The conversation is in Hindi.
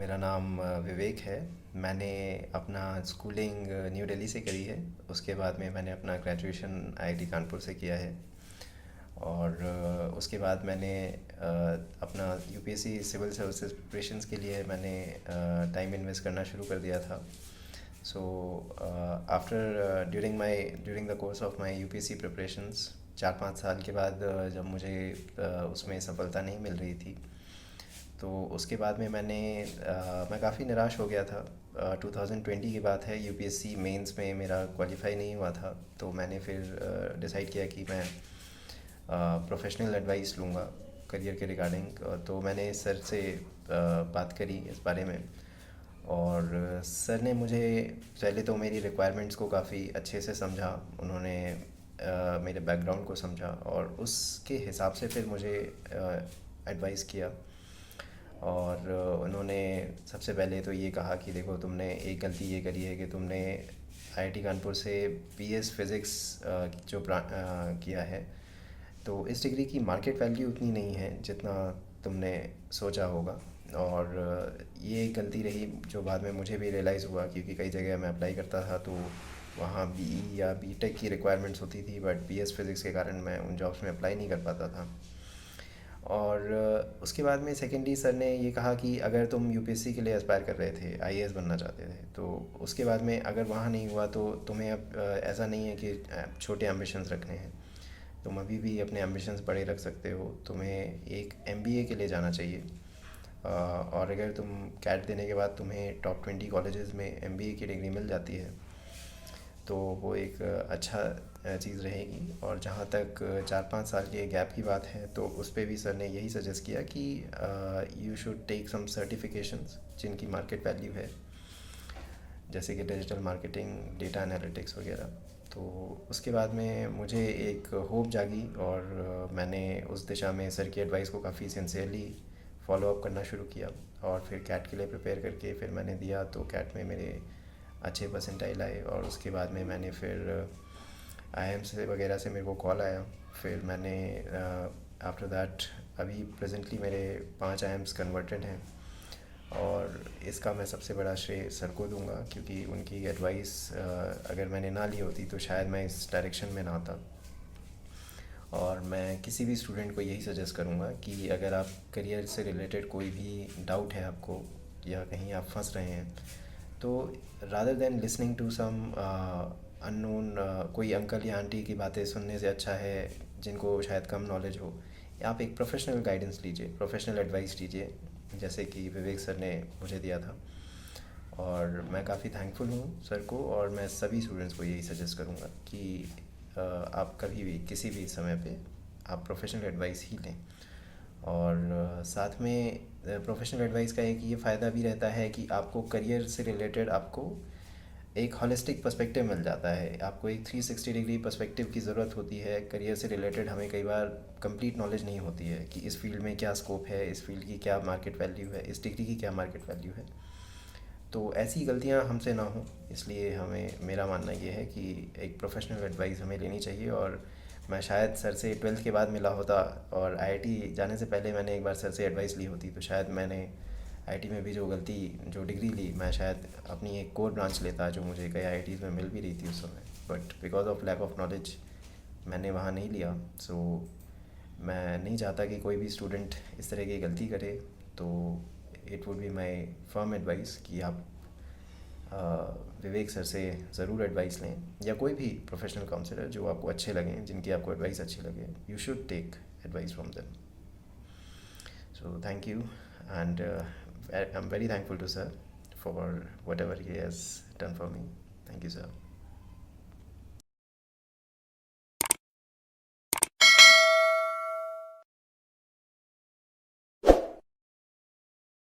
मेरा नाम विवेक है। मैंने अपना स्कूलिंग न्यू दिल्ली से करी है। उसके बाद में मैंने अपना ग्रेजुएशन आईआईटी कानपुर से किया है। और उसके बाद मैंने अपना यूपीएससी सिविल सर्विसेज प्रिपरेशंस के लिए मैंने टाइम इन्वेस्ट करना शुरू कर दिया था। So after during the course of my UPSC preparations 4-5 साल के बाद जब मुझे उसमें सफलता नहीं मिल रही थी, तो उसके बाद में मैं काफ़ी निराश हो गया था। 2020 की बात है, यूपीएससी मेंस में मेरा क्वालिफाई नहीं हुआ था। तो मैंने फिर डिसाइड किया कि मैं प्रोफेशनल एडवाइस लूँगा करियर के रिगार्डिंग। तो मैंने सर से बात करी इस बारे में। और सर ने मुझे पहले तो मेरी रिक्वायरमेंट्स को काफ़ी अच्छे से समझा। उन्होंने मेरे बैकग्राउंड को समझा और उसके हिसाब से फिर मुझे एडवाइस किया। और उन्होंने सबसे पहले तो ये कहा कि देखो, तुमने एक गलती ये करी है कि तुमने आईआईटी कानपुर से बीएस फिज़िक्स किया है। तो इस डिग्री की मार्केट वैल्यू उतनी नहीं है जितना तुमने सोचा होगा। और ये एक गलती रही जो बाद में मुझे भी रियलाइज़ हुआ, क्योंकि कई जगह मैं अप्लाई करता था तो वहाँ बीई या बीटेक की रिक्वायरमेंट्स होती थी, बट बीएस फिज़िक्स के कारण मैं उन जॉब्स में अप्लाई नहीं कर पाता था। और उसके बाद में सेकेंडली सर ने ये कहा कि अगर तुम यूपीएससी के लिए एस्पायर कर रहे थे, आईएएस बनना चाहते थे, तो उसके बाद में अगर वहाँ नहीं हुआ तो तुम्हें अब ऐसा नहीं है कि छोटे एम्बिशंस रखने हैं। तुम अभी भी अपने एम्बिशंस बड़े रख सकते हो। तुम्हें एक एमबीए के लिए जाना चाहिए। और अगर तुम कैट देने के बाद तुम्हें टॉप 20 कॉलेजेस में एमबीए की डिग्री मिल जाती है, तो वो एक अच्छा चीज़ रहेगी। और जहाँ तक 4-5 साल के गैप की बात है, तो उस पे भी सर ने यही सजेस्ट किया कि you should take some certifications जिनकी मार्केट वैल्यू है, जैसे कि डिजिटल मार्केटिंग, डेटा एनालिटिक्स वगैरह। तो उसके बाद में मुझे एक होप जागी और मैंने उस दिशा में सर की एडवाइस को काफ़ी सिंसियरली फॉलो अप करना शुरू किया। और फिर कैट के लिए प्रिपेयर करके फिर मैंने दिया, तो कैट में मेरे अच्छे परसेंटाइल आए। और उसके बाद में मैंने फिर आईएम से वगैरह से मेरे को कॉल आया। फिर मैंने आफ्टर दैट अभी प्रेजेंटली मेरे 5 आईएम्स कन्वर्टेड हैं। और इसका मैं सबसे बड़ा श्रेय सर को दूंगा, क्योंकि उनकी एडवाइस अगर मैंने ना ली होती तो शायद मैं इस डायरेक्शन में ना आता। और मैं किसी भी स्टूडेंट को यही सजेस्ट करूंगा कि अगर आप करियर से रिलेटेड कोई भी डाउट है आपको, या कहीं आप फंस रहे हैं, तो rather than listening to some unknown कोई अंकल या आंटी की बातें सुनने से अच्छा है जिनको शायद कम नॉलेज हो, आप एक प्रोफेशनल गाइडेंस लीजिए, प्रोफेशनल एडवाइस लीजिए, जैसे कि विवेक सर ने मुझे दिया था। और मैं काफ़ी थैंकफुल हूँ सर को। और मैं सभी स्टूडेंट्स को यही सजेस्ट करूँगा कि आप कभी भी किसी भी समय पे आप प्रोफेशनल एडवाइस ही लें। और साथ में प्रोफेशनल एडवाइस का एक ये फ़ायदा भी रहता है कि आपको करियर से रिलेटेड आपको एक हॉलिस्टिक पर्सपेक्टिव मिल जाता है। आपको एक 360 डिग्री पर्सपेक्टिव की ज़रूरत होती है करियर से रिलेटेड। हमें कई बार कंप्लीट नॉलेज नहीं होती है कि इस फील्ड में क्या स्कोप है, इस फील्ड की क्या मार्केट वैल्यू है, इस डिग्री की क्या मार्केट वैल्यू है। तो ऐसी गलतियां हमसे ना हो, इसलिए हमें, मेरा मानना ये है कि एक प्रोफेशनल एडवाइस हमें लेनी चाहिए। और मैं शायद सर से 12th के बाद मिला होता, और आईआईटी जाने से पहले मैंने एक बार सर से एडवाइस ली होती, तो शायद मैंने आईआईटी में भी जो डिग्री ली, मैं शायद अपनी एक कोर ब्रांच लेता जो मुझे कई आईआईटीज़ में मिल भी रही थी उस समय। But because of lack of knowledge मैंने वहाँ नहीं लिया। सो मैं नहीं चाहता कि कोई भी स्टूडेंट इस तरह की गलती करे। तो it would be my firm advice कि आप विवेक सर से ज़रूर एडवाइस लें, या कोई भी प्रोफेशनल काउंसलर जो आपको अच्छे लगें, जिनकी आपको एडवाइस अच्छी लगे। You should take advice from them. So thank you, and I'm very thankful to sir for whatever he has done for me. Thank you, sir.